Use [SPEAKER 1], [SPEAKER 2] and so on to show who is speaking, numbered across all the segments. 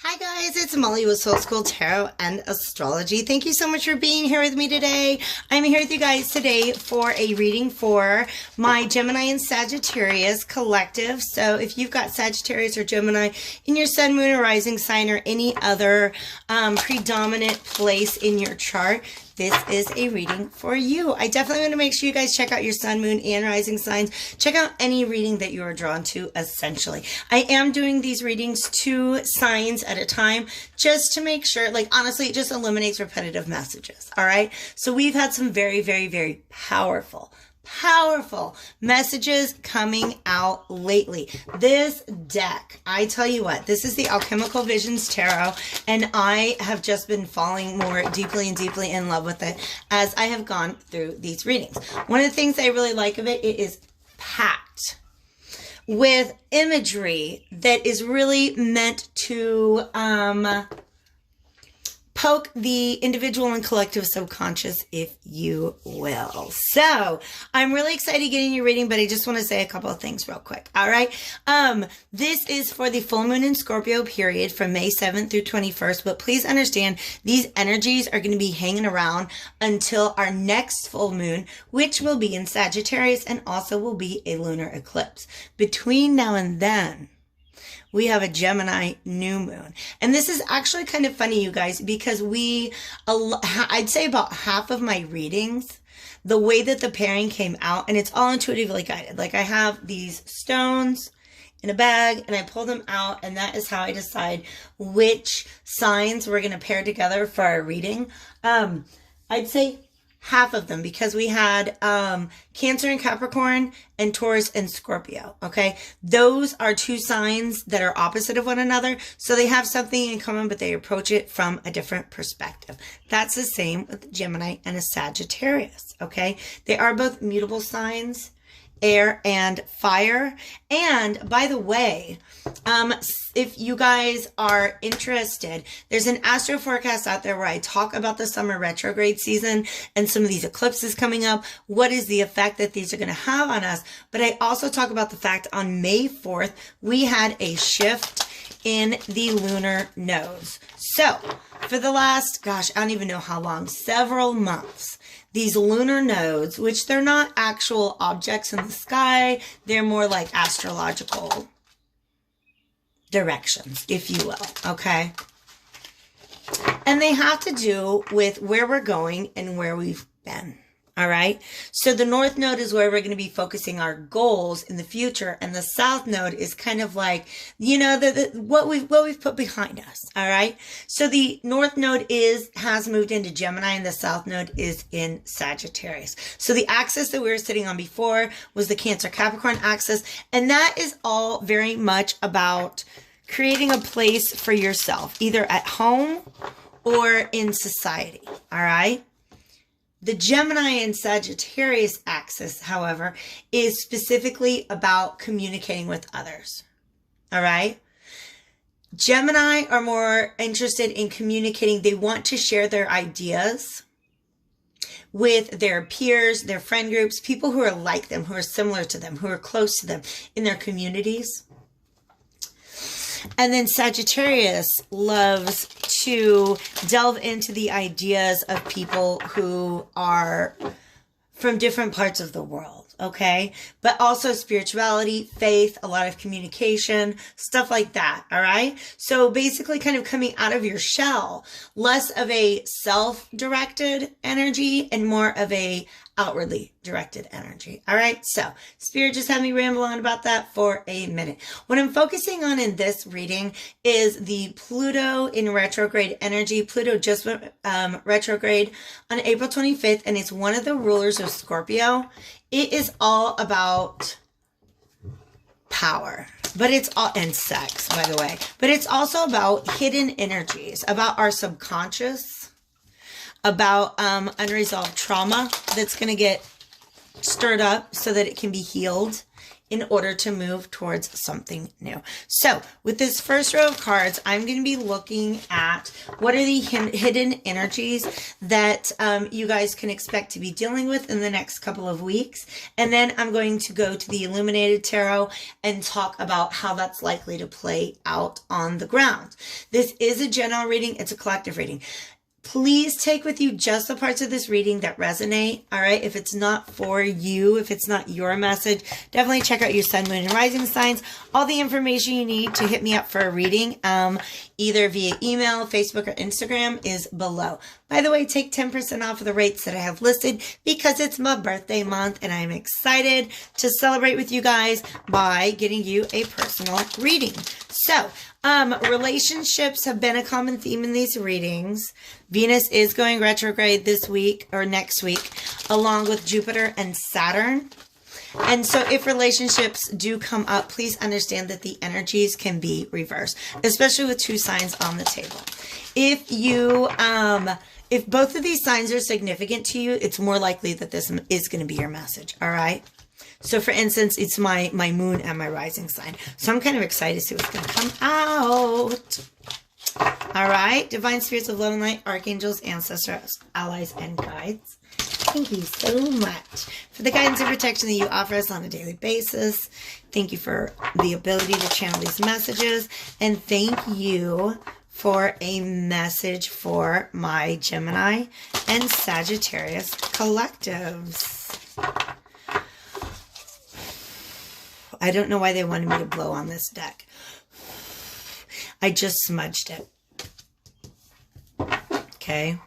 [SPEAKER 1] Hi guys, it's Molly with Soul School Tarot and Astrology. Thank you so much for being here with me today. I'm here with you guys today for a reading for my Gemini and Sagittarius collective. So if you've got Sagittarius or Gemini in your sun, moon, or rising sign or any other predominant place in your chart, this is a reading for you. I definitely want to make sure you guys check out your sun, moon, and rising signs. Check out any reading that you are drawn to, essentially. I am doing these readings 2 signs at a time just to make sure, like, honestly, it just eliminates repetitive messages, all right? So we've had some very, very, very powerful messages coming out lately. This deck, I tell you what, this is the Alchemical Visions Tarot, and I have just been falling more deeply and deeply in love with it as I have gone through these readings. One of the things I really like of it, it is packed with imagery that is really meant to poke the individual and collective subconscious, if you will. So I'm really excited getting your reading, but I just want to say a couple of things real quick. All right. This is for the full moon in Scorpio period from May 7th through 21st. But please understand these energies are going to be hanging around until our next full moon, which will be in Sagittarius and also will be a lunar eclipse. Between now and then, we have a Gemini new moon. And this is actually kind of funny, you guys, because I'd say about half of my readings, the way that the pairing came out, and it's all intuitively guided. Like I have these stones in a bag and I pull them out, and that is how I decide which signs we're going to pair together for our reading. I'd say half of them, because we had Cancer and Capricorn and Taurus and Scorpio, okay? Those are 2 signs that are opposite of one another, so they have something in common, but they approach it from a different perspective. That's the same with Gemini and a Sagittarius, okay? They are both mutable signs, air and fire. And by the way, if you guys are interested, there's an astro forecast out there where I talk about the summer retrograde season and some of these eclipses coming up. What is the effect that these are going to have on us? But I also talk about the fact on May 4th, we had a shift in the lunar nodes. So for the last, gosh, I don't even know how long, several months, these lunar nodes, which they're not actual objects in the sky, they're more like astrological directions, if you will, okay? And they have to do with where we're going and where we've been. All right. So the North Node is where we're going to be focusing our goals in the future. And the South Node is kind of like, you know, what we've put behind us. All right. So the North Node has moved into Gemini and the South Node is in Sagittarius. So the axis that we were sitting on before was the Cancer Capricorn axis. And that is all very much about creating a place for yourself, either at home or in society. All right. The Gemini and Sagittarius axis, however, is specifically about communicating with others. All right? Gemini are more interested in communicating. They want to share their ideas with their peers, their friend groups, people who are like them, who are similar to them, who are close to them in their communities. And then Sagittarius loves to delve into the ideas of people who are from different parts of the world, okay? But also spirituality, faith, a lot of communication, stuff like that, all right? So basically kind of coming out of your shell, less of a self-directed energy and more of a outwardly directed energy. All right. So Spirit just had me ramble on about that for a minute. What I'm focusing on in this reading is the Pluto in retrograde energy. Pluto just went retrograde on April 25th, and it's one of the rulers of Scorpio. It is all about power, but it's all, and sex, by the way, but it's also about hidden energies, about our subconscious, about unresolved trauma that's going to get stirred up so that it can be healed in order to move towards something new. So with this first row of cards, I'm going to be looking at what are the hidden energies that you guys can expect to be dealing with in the next couple of weeks. And then I'm going to go to the Illuminated Tarot and talk about how that's likely to play out on the ground. This is a general reading. It's a collective reading. Please take with you just the parts of this reading that resonate, all right? If it's not for you, if it's not your message, definitely check out your sun, moon, and rising signs. All the information you need to hit me up for a reading, either via email, Facebook, or Instagram is below. By the way, take 10% off of the rates that I have listed because it's my birthday month and I'm excited to celebrate with you guys by getting you a personal reading. So, relationships have been a common theme in these readings. Venus is going retrograde this week or next week, along with Jupiter and Saturn. And so if relationships do come up, please understand that the energies can be reversed, especially with two signs on the table. If you, if both of these signs are significant to you, it's more likely that this is going to be your message. All right. So for instance, it's my moon and my rising sign. So I'm kind of excited to see what's going to come out. All right. Divine spirits of love and light, archangels, ancestors, allies, and guides. Thank you so much for the guidance and protection that you offer us on a daily basis. Thank you for the ability to channel these messages. And thank you for a message for my Gemini and Sagittarius collectives. I don't know why they wanted me to blow on this deck. I just smudged it. Okay.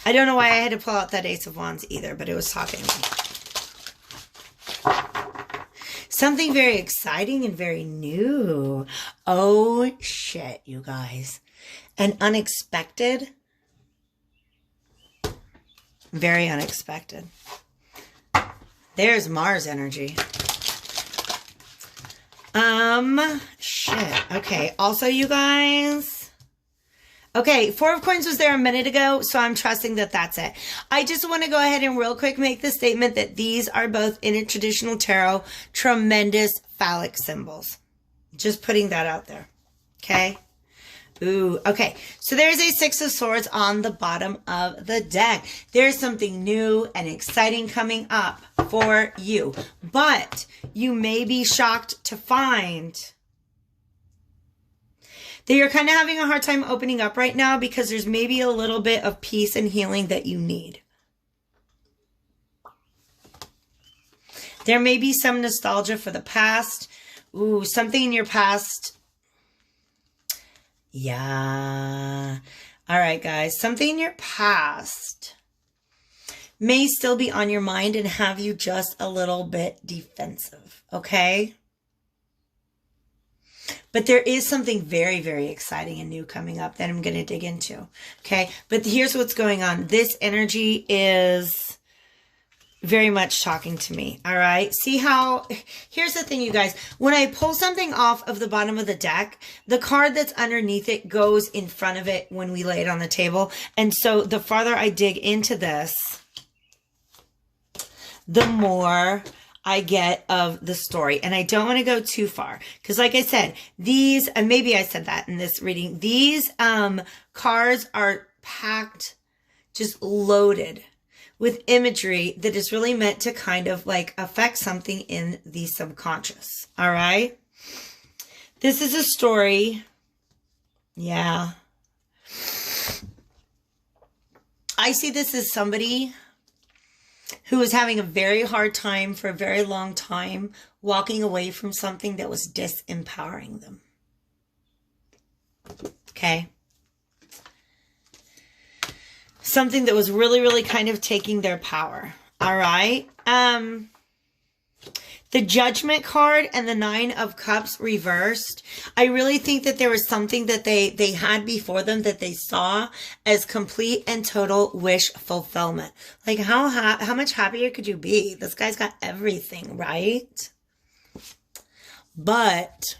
[SPEAKER 1] I don't know why I had to pull out that Ace of Wands either, but it was talking to me. Something very exciting and very new. Oh, shit, you guys. And unexpected. Very unexpected. There's Mars energy. Shit. Okay. Also, you guys. Okay. Four of Coins was there a minute ago, so I'm trusting that that's it. I just want to go ahead and real quick make the statement that these are both in a traditional tarot tremendous phallic symbols. Just putting that out there. Okay. Ooh, okay. So there's a Six of Swords on the bottom of the deck. There's something new and exciting coming up for you. But you may be shocked to find that you're kind of having a hard time opening up right now because there's maybe a little bit of peace and healing that you need. There may be some nostalgia for the past. Ooh, something in your past. Yeah. All right, guys. Something in your past may still be on your mind and have you just a little bit defensive. Okay? But there is something very, very exciting and new coming up that I'm going to dig into. Okay? But here's what's going on. This energy is very much talking to me. All right. See how, here's the thing, you guys, when I pull something off of the bottom of the deck, the card that's underneath it goes in front of it when we lay it on the table. And so the farther I dig into this, the more I get of the story. And I don't want to go too far because like I said, these, and maybe I said that in this reading, these cards are packed, just loaded with imagery that is really meant to kind of like affect something in the subconscious. All right. This is a story. Yeah. I see this as somebody who was having a very hard time for a very long time walking away from something that was disempowering them. Okay. Something that was really, really kind of taking their power. All right. The Judgment card and the Nine of Cups reversed. I really think that there was something that they had before them that they saw as complete and total wish fulfillment. Like how much happier could you be? This guy's got everything, right? But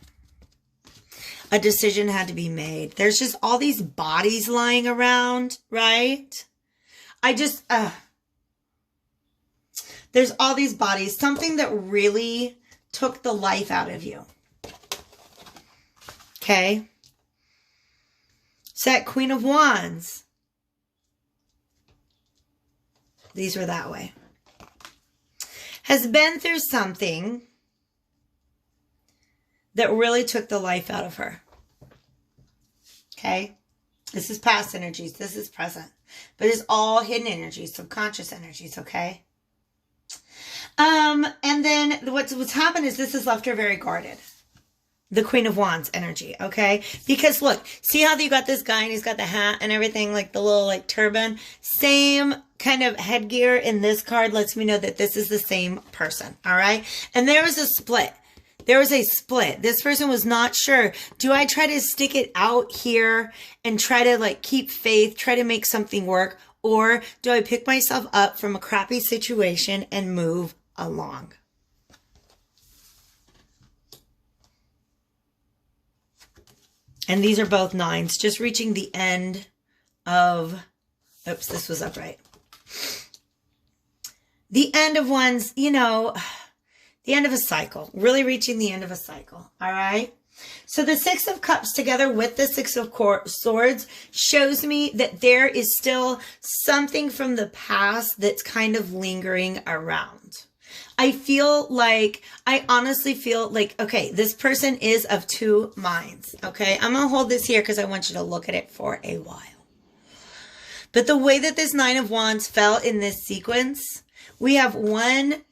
[SPEAKER 1] a decision had to be made. There's just all these bodies lying around, right? There's all these bodies. Something that really took the life out of you. Okay? So that Queen of Wands. These were that way. Has been through something that really took the life out of her. Okay? This is past energies. This is present. But it's all hidden energies, subconscious energies, okay? And then what's happened is this has left her very guarded. The Queen of Wands energy, okay? Because look, see how you got this guy and he's got the hat and everything, like the little like turban? Same kind of headgear in this card lets me know that this is the same person, all right? And there was a split. There was a split. This person was not sure. Do I try to stick it out here and try to like keep faith, try to make something work? Or do I pick myself up from a crappy situation and move along? And these are both nines, just reaching the end of, oops, this was upright. The end of one's, you know, the end of a cycle, really reaching the end of a cycle. All right. So the Six of Cups together with the Six of Swords shows me that there is still something from the past that's kind of lingering around. I honestly feel like, okay, this person is of two minds. Okay. I'm going to hold this here because I want you to look at it for a while. But the way that this Nine of Wands fell in this sequence, we have one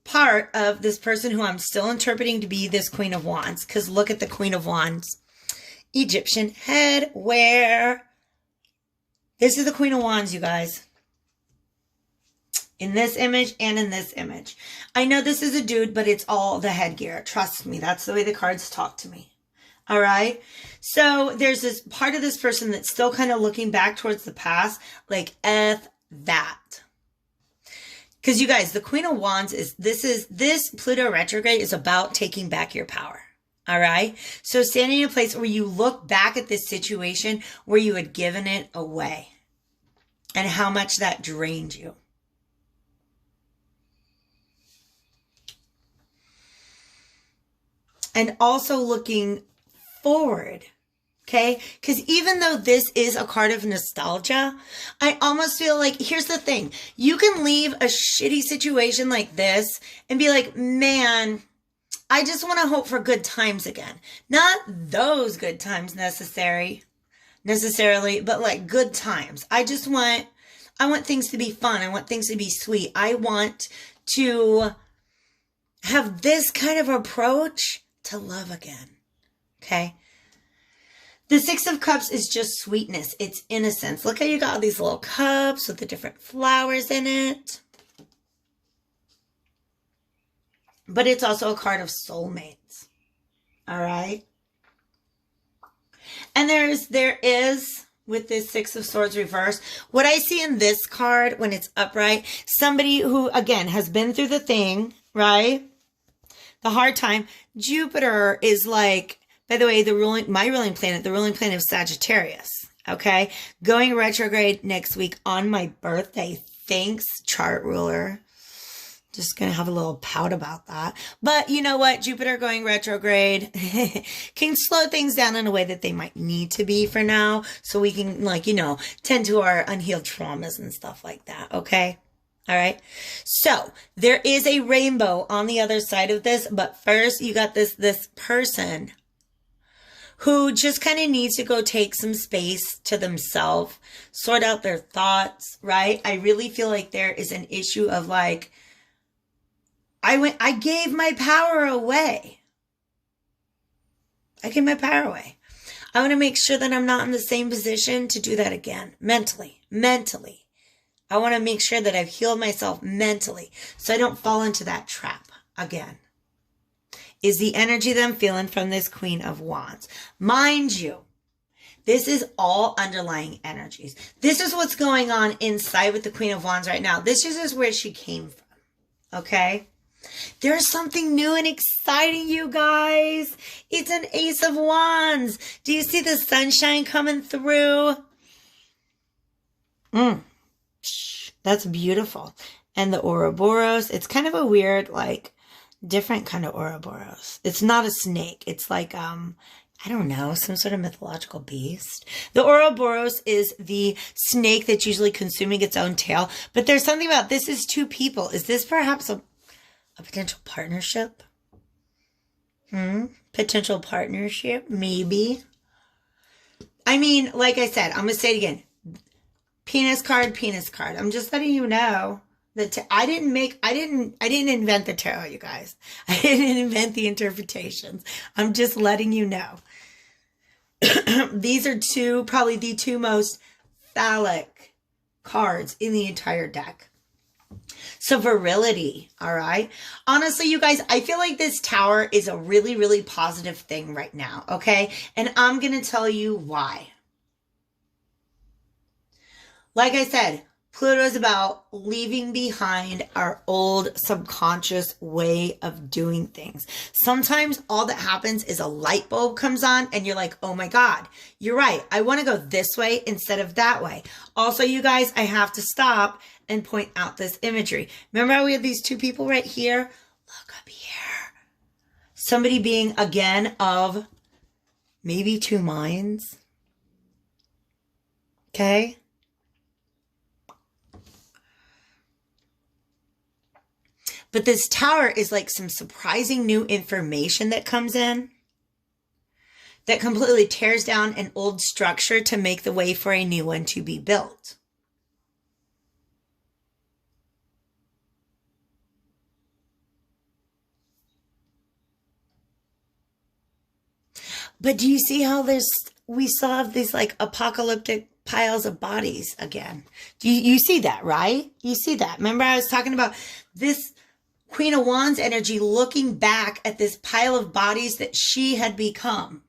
[SPEAKER 1] part of this person who I'm still interpreting to be this Queen of Wands. Because look at the Queen of Wands. Egyptian head wear. This is the Queen of Wands, you guys. In this image and in this image. I know this is a dude, but it's all the headgear. Trust me. That's the way the cards talk to me. All right. So there's this part of this person that's still kind of looking back towards the past. Like, F that. Because you guys, the Queen of Wands this Pluto retrograde is about taking back your power. All right. So standing in a place where you look back at this situation where you had given it away and how much that drained you. And also looking forward, okay? Because even though this is a card of nostalgia, I almost feel like, here's the thing. You can leave a shitty situation like this and be like, man, I just want to hope for good times again. Not those good times necessarily, but like good times. I want things to be fun. I want things to be sweet. I want to have this kind of approach to love again. Okay. The Six of Cups is just sweetness. It's innocence. Look how you got all these little cups with the different flowers in it. But it's also a card of soulmates. All right. And there is with this Six of Swords reverse, what I see in this card when it's upright, somebody who again has been through the thing, right? The hard time. Jupiter is like, by the way, my ruling planet, the ruling planet of Sagittarius. Okay. Going retrograde next week on my birthday. Thanks, chart ruler. Just going to have a little pout about that. But you know what? Jupiter going retrograde can slow things down in a way that they might need to be for now. So we can tend to our unhealed traumas and stuff like that. Okay. All right. So there is a rainbow on the other side of this. But first you got this person who just kind of needs to go take some space to themselves, sort out their thoughts, right? I really feel like there is an issue of like, I gave my power away. I gave my power away. I want to make sure that I'm not in the same position to do that again. Mentally. I want to make sure that I've healed myself mentally so I don't fall into that trap again. Is the energy that I'm feeling from this Queen of Wands. Mind you, this is all underlying energies. This is what's going on inside with the Queen of Wands right now. This is where she came from. Okay? There's something new and exciting, you guys. It's an Ace of Wands. Do you see the sunshine coming through? That's beautiful. and the Ouroboros. It's kind of a weird, like, different kind of Ouroboros. It's not a snake. It's like, I don't know, some sort of mythological beast. The Ouroboros is the snake that's usually consuming its own tail. But there's something about this is two people. Is this perhaps a potential partnership? Potential partnership? Maybe. I mean, like I said, I'm going to say it again. Penis card, penis card. I'm just letting you know that I didn't invent the tarot, you guys. I didn't invent the interpretations. I'm just letting you know. These are probably the two most phallic cards in the entire deck. So virility, all right? Honestly, you guys, I feel like this Tower is a really, really positive thing right now, okay? And I'm going to tell you why. Like I said, Pluto is about leaving behind our old subconscious way of doing things. Sometimes all that happens is a light bulb comes on and you're like, oh my God, you're right. I want to go this way instead of that way. Also, you guys, I have to stop and point out this imagery. Remember how we have these two people right here? Look up here. Somebody being, again, of maybe two minds. Okay? But this Tower is like some surprising new information that comes in that completely tears down an old structure to make the way for a new one to be built. But do you see how we saw these like apocalyptic piles of bodies again? Do you see that, right? You see that. Remember I was talking about this Queen of Wands energy looking back at this pile of bodies that she had become.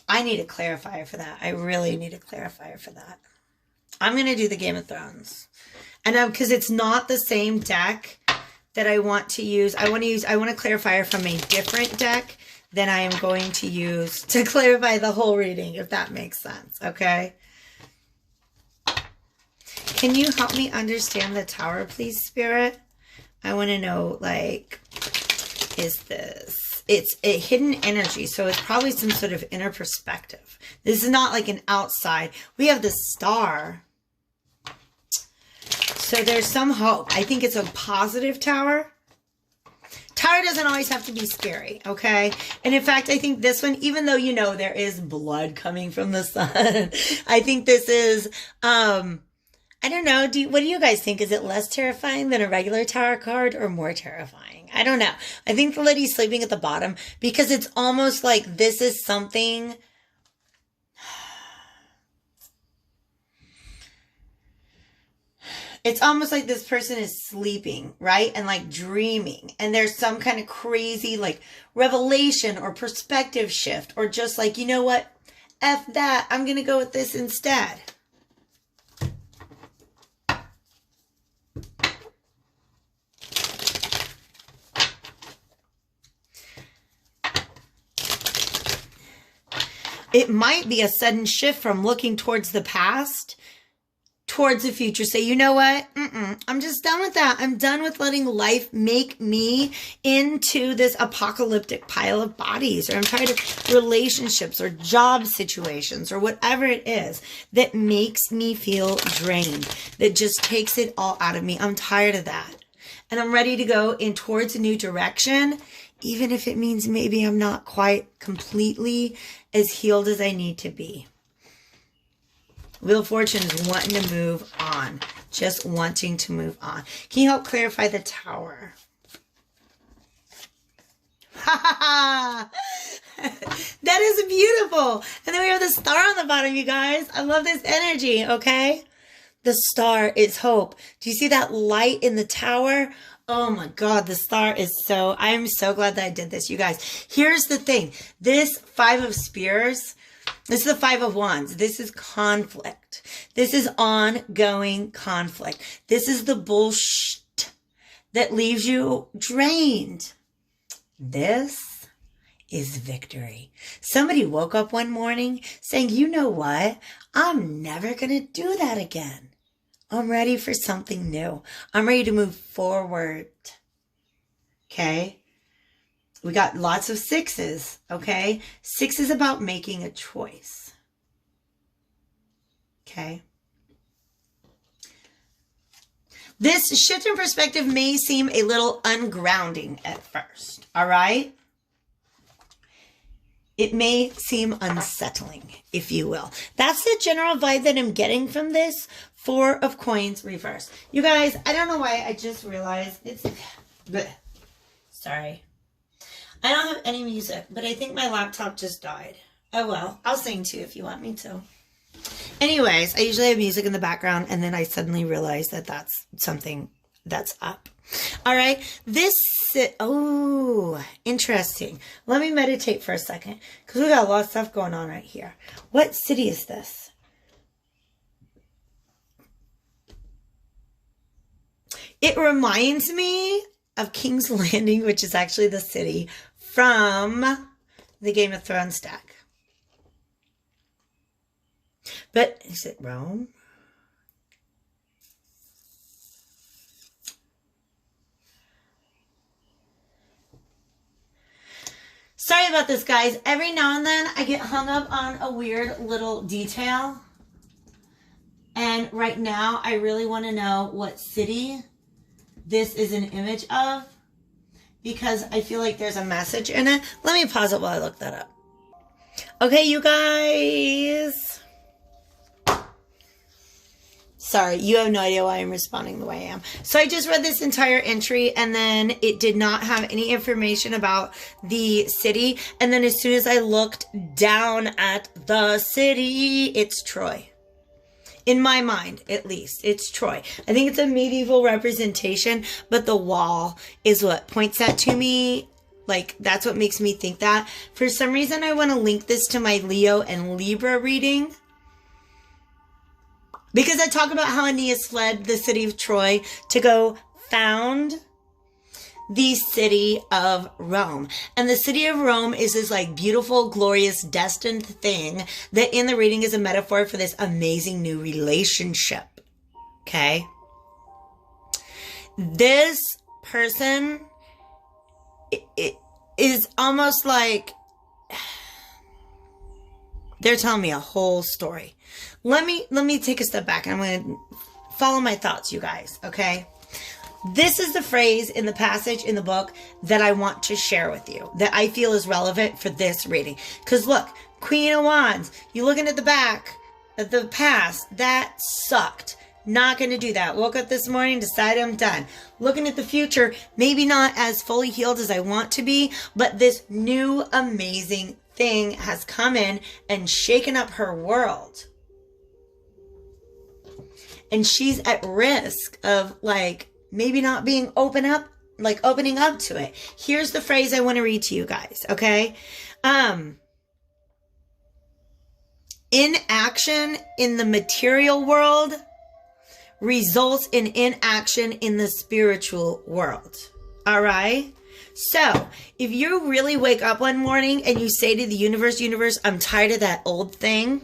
[SPEAKER 1] I need a clarifier for that. I really need a clarifier for that. I'm going to do the Game of Thrones. And because it's not the same deck that I want to use. I want a clarifier from a different deck than I am going to use to clarify the whole reading, if that makes sense, okay? Can you help me understand the Tower, please, Spirit? I want to know, like, it's a hidden energy, so it's probably some sort of inner perspective. This is not like an outside. We have the Star. So there's some hope. I think it's a positive Tower. Tower doesn't always have to be scary, okay? And in fact, I think this one, even though, you know, there is blood coming from the sun, I think this is, I don't know. What do you guys think? Is it less terrifying than a regular Tower card or more terrifying? I don't know. I think the lady's sleeping at the bottom because it's almost like this is something. It's almost like this person is sleeping, right? And like dreaming. And there's some kind of crazy like revelation or perspective shift. Or just like, you know what? F that. I'm going to go with this instead. It might be a sudden shift from looking towards the past towards the future. Say, you know what? I'm just done with that. I'm done with letting life make me into this apocalyptic pile of bodies. Or I'm tired of relationships or job situations or whatever it is that makes me feel drained, that just takes it all out of me. I'm tired of that. And I'm ready to go in towards a new direction, even if it means maybe I'm not quite completely as healed as I need to be. Wheel of Fortune is wanting to move on. Just wanting to move on. Can you help clarify the Tower? Ha ha ha! That is beautiful. And then we have the Star on the bottom, you guys. I love this energy, okay? The Star is hope. Do you see that light in the Tower? Oh my God, the Star is so... I'm so glad that I did this, you guys. Here's the thing. This Five of Spears... This is the Five of Wands. This is conflict. This is ongoing conflict. This is the bullshit that leaves you drained. This is victory. Somebody woke up one morning saying, you know what? I'm never going to do that again. I'm ready for something new. I'm ready to move forward. Okay? We got lots of sixes, okay? 6 is about making a choice. Okay? This shift in perspective may seem a little ungrounding at first, all right? It may seem unsettling, if you will. That's the general vibe that I'm getting from this 4 of Coins reverse. You guys, I don't know why I just realized it's... Bleh. Sorry. I don't have any music, but I think my laptop just died. Oh well, I'll sing too if you want me to. Anyways, I usually have music in the background, and then I suddenly realize that that's something that's up. All right, oh, interesting. Let me meditate for a second, because we got a lot of stuff going on right here. What city is this? It reminds me of King's Landing, which is actually the city from the Game of Thrones deck. But is it Rome? Sorry about this, guys. Every now and then I get hung up on a weird little detail. And right now I really want to know what city this is an image of, because I feel like there's a message in it. Let me pause it while I look that up. Okay, you guys. Sorry, you have no idea why I'm responding the way I am. So I just read this entire entry, and then it did not have any information about the city. And then as soon as I looked down at the city, it's Troy. In my mind, at least, it's Troy. I think it's a medieval representation, but the wall is what points that to me. Like, that's what makes me think that. For some reason, I want to link this to my Leo and Libra reading, because I talk about how Aeneas fled the city of Troy to go found the city of Rome. And the city of Rome is this like beautiful, glorious, destined thing that in the reading is a metaphor for this amazing new relationship. Okay? This person, it is almost like they're telling me a whole story. Let me take a step back, and I'm going to follow my thoughts, you guys, okay? This is the phrase in the passage in the book that I want to share with you, that I feel is relevant for this reading. Because look, Queen of Wands, you looking at the back, at the past, that sucked. Not going to do that. Woke up this morning, decided I'm done. Looking at the future, maybe not as fully healed as I want to be, but this new amazing thing has come in and shaken up her world. And she's at risk of like maybe not being opening up to it. Here's the phrase I want to read to you guys, okay? Inaction in the material world results in inaction in the spiritual world. All right? So, if you really wake up one morning and you say to the universe, I'm tired of that old thing.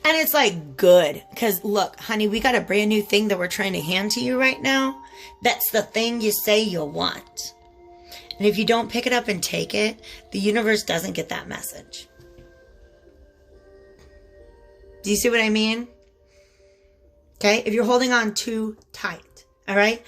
[SPEAKER 1] And it's like, good. Because look, honey, we got a brand new thing that we're trying to hand to you right now. That's the thing you say you'll want. And if you don't pick it up and take it, the universe doesn't get that message. Do you see what I mean? Okay, if you're holding on too tight, all right?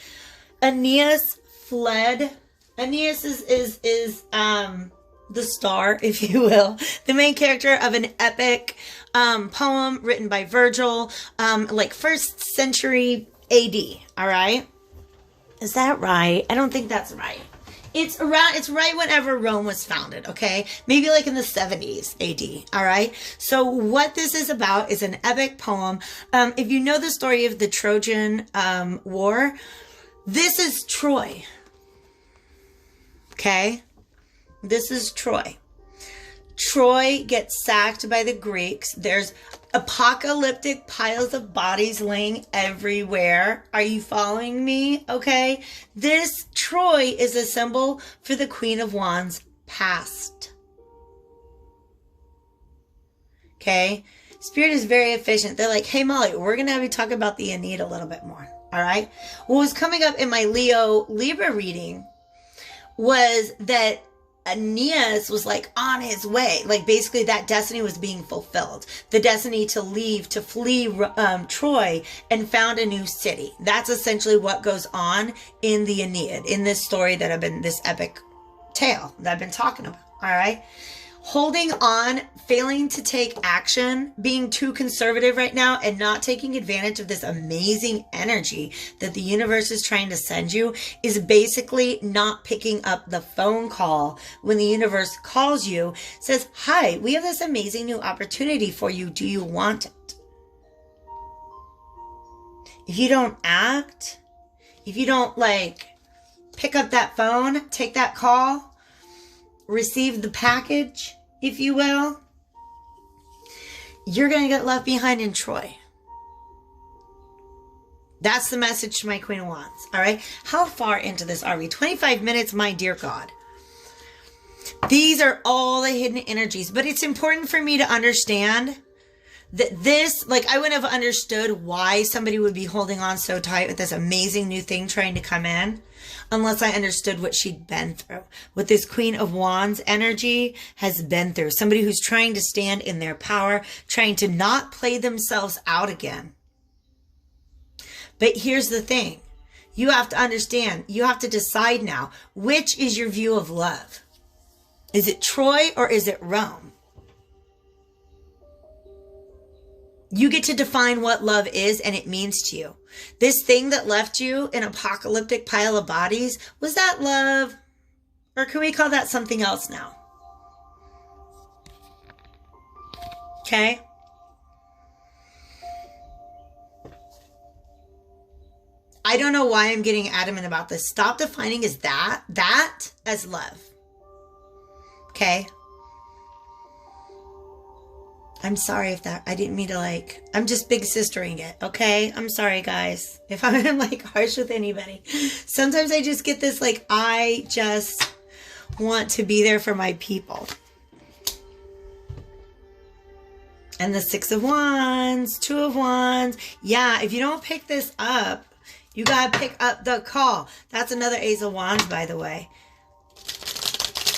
[SPEAKER 1] Aeneas fled. Aeneas is the star, if you will, the main character of an epic poem written by Virgil, like 1st century AD. All right, is that right? I don't think that's right. It's right whenever Rome was founded, okay? Maybe like in the 70s AD, all right? So what this is about is an epic poem. If you know the story of the Trojan War, this is Troy, okay? This is Troy. Troy gets sacked by the Greeks. There's apocalyptic piles of bodies laying everywhere. Are you following me? Okay. This Troy is a symbol for the Queen of Wands' past. Okay? Spirit is very efficient. They're like, hey, Molly, we're going to have you talk about the Aeneid a little bit more. All right? What was coming up in my Leo Libra reading was that Aeneas was like on his way. Like basically that destiny was being fulfilled. The destiny to leave, to flee Troy and found a new city. That's essentially what goes on in the Aeneid, in this story that this epic tale that I've been talking about. All right. Holding on, failing to take action, being too conservative right now, and not taking advantage of this amazing energy that the universe is trying to send you is basically not picking up the phone call when the universe calls you, says, hi, we have this amazing new opportunity for you. Do you want it? If you don't act, if you don't pick up that phone, take that call, receive the package, if you will, you're going to get left behind in Troy. That's the message to my Queen of Wands. All right. How far into this are we? 25 minutes, my dear God. These are all the hidden energies, but it's important for me to understand that this, I wouldn't have understood why somebody would be holding on so tight with this amazing new thing trying to come in unless I understood what she'd been through. What this Queen of Wands energy has been through. Somebody who's trying to stand in their power, trying to not play themselves out again. But here's the thing. You have to understand, you have to decide now, which is your view of love? Is it Troy or is it Rome? You get to define what love is and it means to you. This thing that left you an apocalyptic pile of bodies, was that love? Or can we call that something else now? Okay? I don't know why I'm getting adamant about this. Stop defining that as love. Okay? I'm sorry if I didn't mean to I'm just big sistering it, okay? I'm sorry, guys, if I'm harsh with anybody. Sometimes I just get this I just want to be there for my people. And the 6 of Wands, 2 of Wands. Yeah, if you don't pick this up, you got to pick up the call. That's another Ace of Wands, by the way.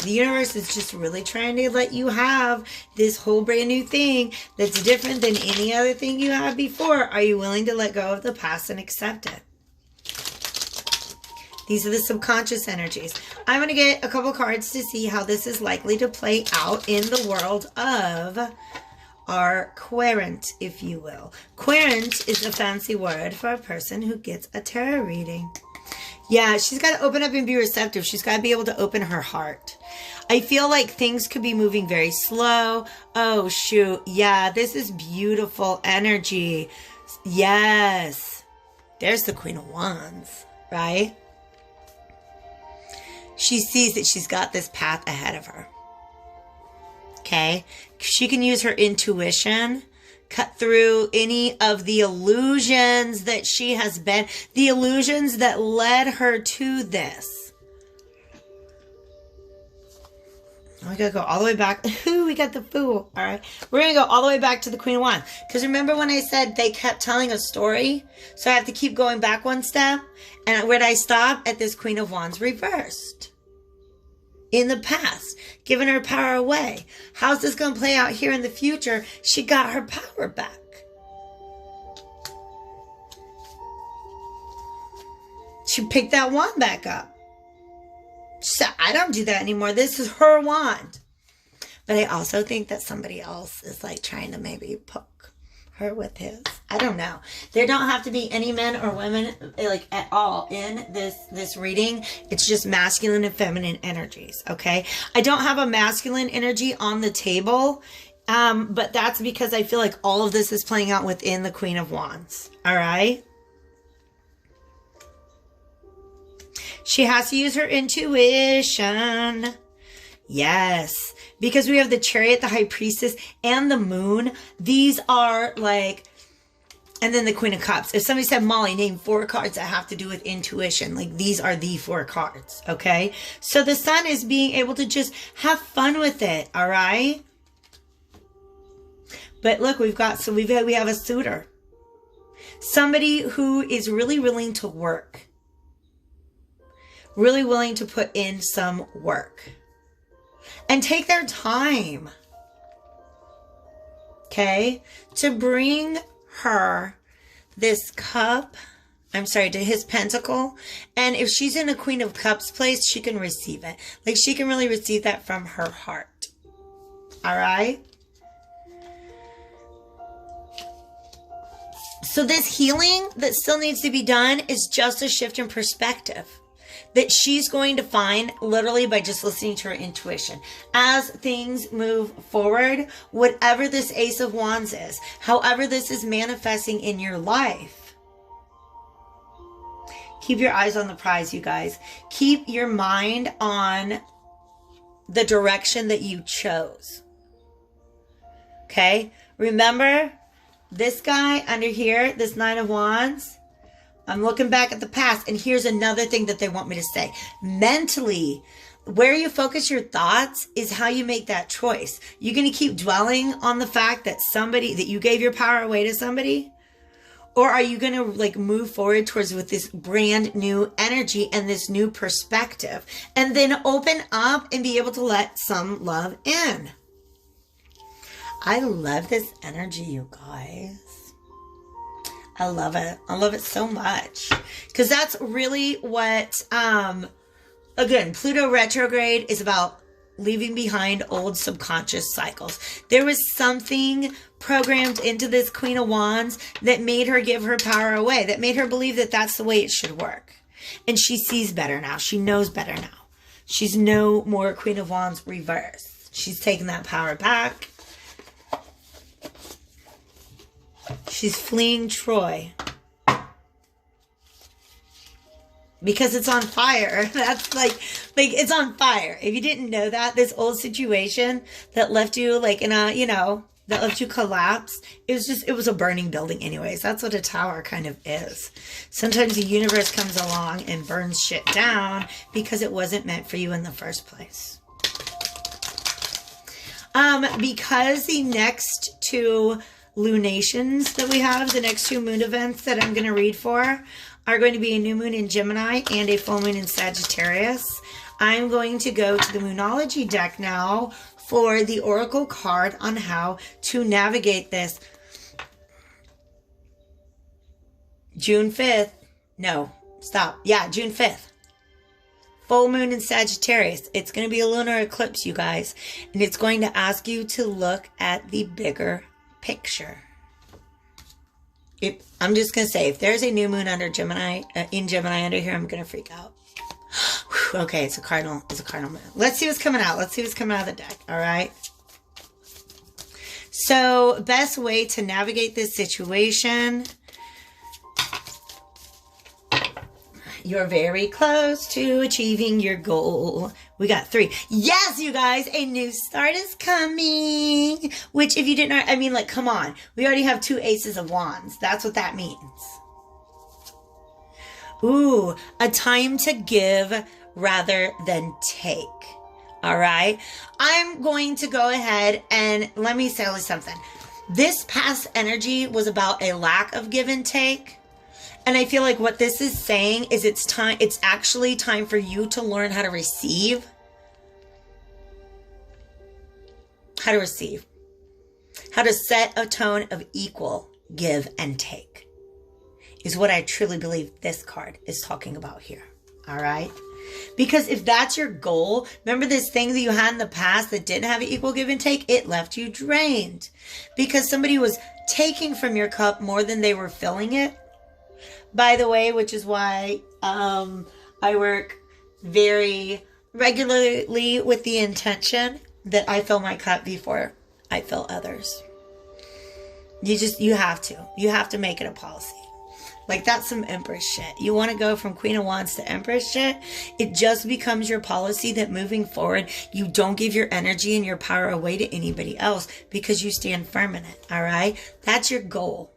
[SPEAKER 1] The universe is just really trying to let you have this whole brand new thing that's different than any other thing you had before. Are you willing to let go of the past and accept it? These are the subconscious energies. I'm going to get a couple cards to see how this is likely to play out in the world of our querent, if you will. Querent is a fancy word for a person who gets a tarot reading. Yeah, she's got to open up and be receptive. She's got to be able to open her heart. I feel like things could be moving very slow. Oh, shoot. Yeah, this is beautiful energy. Yes. There's the Queen of Wands, right? She sees that she's got this path ahead of her. Okay? She can use her intuition, cut through any of the illusions that she has been, the illusions that led her to this. We gotta go all the way back. Ooh, we got the Fool. All right. We're gonna go all the way back to the Queen of Wands. Because remember when I said they kept telling a story? So I have to keep going back one step. And where did I stop? At this Queen of Wands reversed. In the past, giving her power away. How's this going to play out here in the future? She got her power back. She picked that wand back up. She said, I don't do that anymore. This is her wand. But I also think that somebody else is trying to maybe poke her with his. I don't know. There don't have to be any men or women at all in this reading. It's just masculine and feminine energies. Okay. I don't have a masculine energy on the table. But that's because I feel like all of this is playing out within the Queen of Wands. All right. She has to use her intuition. Yes. Because we have the Chariot, the High Priestess, and the Moon. These are And then the Queen of Cups. If somebody said, Molly, name 4 cards that have to do with intuition, like these are the 4 cards, okay? So the Sun is being able to just have fun with it, all right? But look, we have a suitor. Somebody who is really willing to work. Really willing to put in some work. And take their time. Okay? To bring her this cup, to his pentacle. And if she's in a Queen of Cups place, she can receive it. Like she can really receive that from her heart. All right? So this healing that still needs to be done is just a shift in perspective that she's going to find literally by just listening to her intuition. As things move forward, whatever this Ace of Wands is, however this is manifesting in your life, keep your eyes on the prize, you guys. Keep your mind on the direction that you chose. Okay? Remember, this guy under here, this 9 of Wands, I'm looking back at the past, and here's another thing that they want me to say. Mentally, where you focus your thoughts is how you make that choice. You're going to keep dwelling on the fact that you gave your power away to somebody? Or are you going to like move forward towards with this brand new energy and this new perspective, and then open up and be able to let some love in? I love this energy, you guys. I love it. I love it so much. Because that's really what, again, Pluto retrograde is about leaving behind old subconscious cycles. There was something programmed into this Queen of Wands that made her give her power away, that made her believe that that's the way it should work. And she sees better now. She knows better now. She's no more Queen of Wands reverse. She's taking that power back. She's fleeing Troy. Because it's on fire. That's like it's on fire. If you didn't know that, this old situation that left you like in a, that left you collapse, it was a burning building anyways. That's what a tower kind of is. Sometimes the universe comes along and burns shit down because it wasn't meant for you in the first place. Because the next 2 lunations that we have, the next 2 moon events that I'm going to read for, are going to be a new moon in Gemini and a full moon in Sagittarius. I'm going to go to the Moonology deck now for the Oracle card on how to navigate this. June 5th. No, stop. Yeah, June 5th. Full moon in Sagittarius. It's going to be a lunar eclipse, you guys. And it's going to ask you to look at the bigger picture. I'm just going to say, if there's a new moon under Gemini, in Gemini under here, I'm going to freak out. Okay, it's a cardinal moon. Let's see what's coming out. Let's see what's coming out of the deck. All right. So, best way to navigate this situation. You're very close to achieving your goal. We got 3. Yes, you guys, a new start is coming. Which, if you didn't know, I mean, like, come on. We already have 2 aces of wands. That's what that means. Ooh, a time to give rather than take. All right. I'm going to go ahead and let me say something. This past energy was about a lack of give and take. And I feel like what this is saying is it's actually time for you to learn how to receive. How to receive. How to set a tone of equal give and take. Is what I truly believe this card is talking about here. All right? Because if that's your goal, remember this thing that you had in the past that didn't have an equal give and take? It left you drained. Because somebody was taking from your cup more than they were filling it. By the way, which is why I work very regularly with the intention that I fill my cup before I fill others. You have to make it a policy. Like, that's some Empress shit. You want to go from Queen of Wands to Empress shit? It just becomes your policy that moving forward, you don't give your energy and your power away to anybody else because you stand firm in it, all right? That's your goal.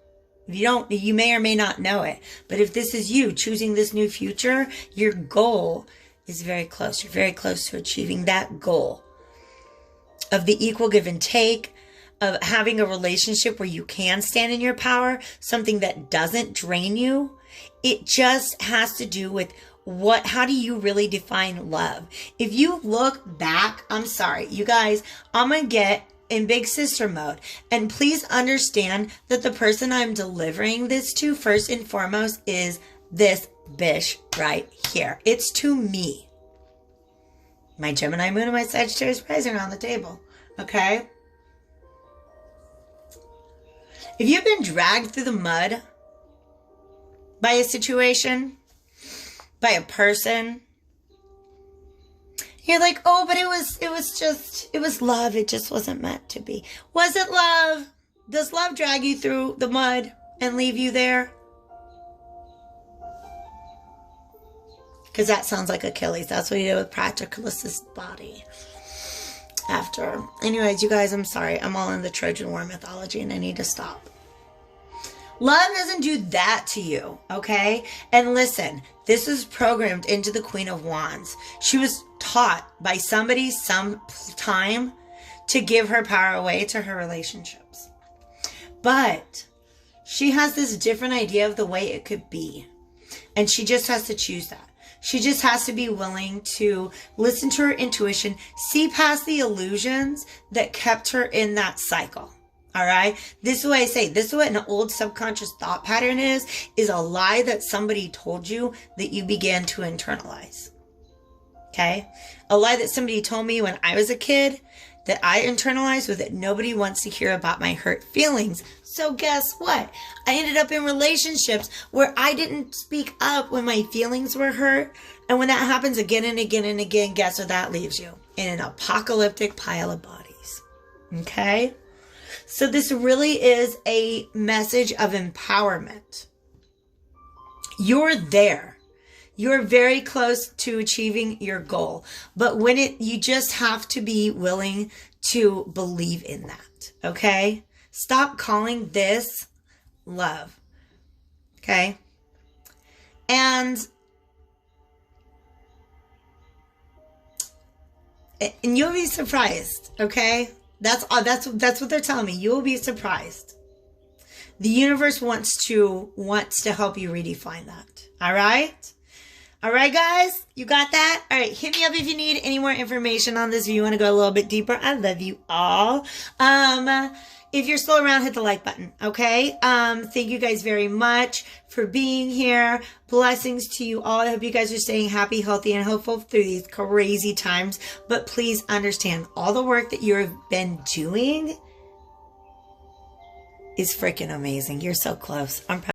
[SPEAKER 1] If you don't, you may or may not know it. But if this is you choosing this new future, your goal is very close. You're very close to achieving that goal of the equal give and take, of having a relationship where you can stand in your power, something that doesn't drain you. It just has to do with how do you really define love? If you look back, I'm sorry, you guys, I'm going to get in big sister mode. And please understand that the person I'm delivering this to, first and foremost, is this bitch right here. It's to me. My Gemini moon and my Sagittarius rising are on the table. Okay? If you've been dragged through the mud by a situation, by a person, you're like, oh, but it was love. It just wasn't meant to be. Was it love? Does love drag you through the mud and leave you there? Because that sounds like Achilles. That's what he did with Patroclus' body. After. Anyways, you guys, I'm sorry. I'm all in the Trojan War mythology and I need to stop. Love doesn't do that to you, okay? And listen, this is programmed into the Queen of Wands. She was taught by somebody sometime to give her power away to her relationships. But she has this different idea of the way it could be. And she just has to choose that. She just has to be willing to listen to her intuition, see past the illusions that kept her in that cycle. All right. This is what I say. This is what an old subconscious thought pattern is a lie that somebody told you that you began to internalize. Okay. A lie that somebody told me when I was a kid that I internalized was that nobody wants to hear about my hurt feelings. So guess what? I ended up in relationships where I didn't speak up when my feelings were hurt. And when that happens again and again and again, guess where that leaves you? In an apocalyptic pile of bodies. Okay. So this really is a message of empowerment. You're there. You're very close to achieving your goal. But you just have to be willing to believe in that. Okay? Stop calling this love. Okay? And you'll be surprised, okay? That's what they're telling me. You will be surprised. The universe wants to help you redefine that. All right? All right, guys? You got that? All right, hit me up if you need any more information on this. If you want to go a little bit deeper, I love you all. If you're still around, hit the like button, okay? Thank you guys very much for being here. Blessings to you all. I hope you guys are staying happy, healthy, and hopeful through these crazy times. But please understand, all the work that you have been doing is freaking amazing. You're so close. I'm proud.